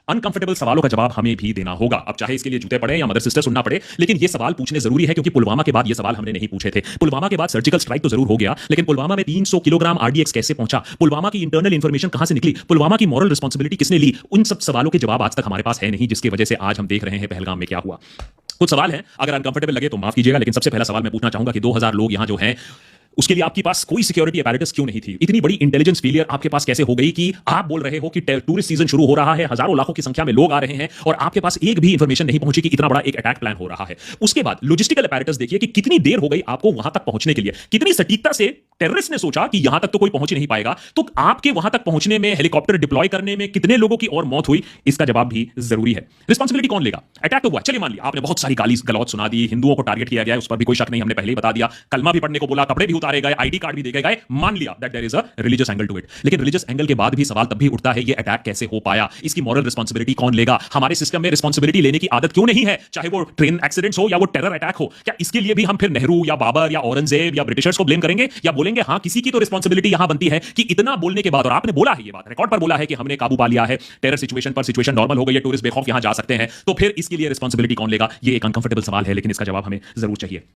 Uncomfortable सवालों का जवाब हमें भी देना होगा, अब चाहे इसके लिए जूते पड़े या मदर सिस्टर सुनना पड़े, लेकिन ये सवाल पूछने जरूरी है क्योंकि पुलवामा के बाद ये सवाल हमने नहीं पूछे थे। पुलवामा के बाद सर्जिकल स्ट्राइक तो जरूर हो गया, लेकिन पुलवामा में 300 किलोग्राम आरडीएक्स कैसे पहुंचा, पुलवामा की इंटरनल इंफॉर्मेशन कहां से निकली, पुलवामा की मॉरल रिस्पांसिबिलिटी किसने ली, उन सब सवालों के जवाब आज तक हमारे पास है नहीं, जिसकी वजह से आज हम देख रहे हैं पहलगाम में क्या हुआ। कुछ सवाल हैं, अगर अनकंफर्टेबल लगे तो माफ कीजिएगा, लेकिन सबसे पहला सवाल मैं पूछना चाहूंगा कि 2000 लोग यहां जो हैं उसके लिए आपके पास कोई सिक्योरिटी अपैरेटस क्यों नहीं थी? इतनी बड़ी इंटेलिजेंस फेलियर आपके पास कैसे हो गई कि आप बोल रहे हो कि टूरिस्ट सीजन शुरू हो रहा है, हजारों लाखों की संख्या में लोग आ रहे हैं और आपके पास एक भी इंफॉर्मेशन नहीं पहुंची कि इतना बड़ा एक अटैक प्लान हो रहा है। उसके बाद लॉजिस्टिकल अपैरेटस देखिए कि कितनी देर हो गई आपको वहां तक पहुंचने के लिए, कितनी सटीकता से टेररिस्ट ने सोचा कि यहां तक तो कोई पहुंच ही नहीं पाएगा, तो आपके वहां तक पहुंचने में, हेलीकॉप्टर डिप्लॉय करने में कितने लोगों की और मौत हुई, इसका जवाब भी जरूरी है। रिस्पांसिबिलिटी कौन लेगा? अटैक तो हुआ, चलिए मान लिया आपने बहुत सारी गाली गलौज सुना दी, हिंदुओं को टारगेट किया गया, उस पर भी कोई शक नहीं, हमने पहले ही बता दिया, कलमा भी पढ़ने को बोला, कपड़े भी उतारे गए, आईडी कार्ड भी देखे गए, मान लिया that there is a religious angle to it. लेकिन रिलीजियस एंगल के बाद भी सवाल तब भी उठता है, ये अटैक कैसे हो पाया, इसकी मॉरल रिस्पांसिबिलिटी कौन लेगा? हमारे सिस्टम में रिस्पांसिबिलिटी लेने की आदत क्यों नहीं है, चाहे वो ट्रेन एक्सीडेंट्स हो या वो टेरर अटैक हो? क्या इसके लिए भी हम फिर नेहरू या बाबर या औरंगजेब या ब्रिटिशर्स को ब्लेम करेंगे, या बोलेंगे हां किसी की तो रिस्पांसिबिलिटी यहां बनती है कि इतना बोलने के बाद, और आपने बोला है, ये बात रिकॉर्ड पर बोला है कि हमने काबू पा लिया है टेरर सिचुएशन पर, सिचुएशन नॉर्मल हो गई है, टूरिस्ट बेखौफ यहां जा सकते हैं, तो फिर इसके लिए रिस्पांसिबिलिटी कौन लेगा? ये एक अनकंफर्टेबल सवाल है, लेकिन इसका जवाब हमें जरूर चाहिए।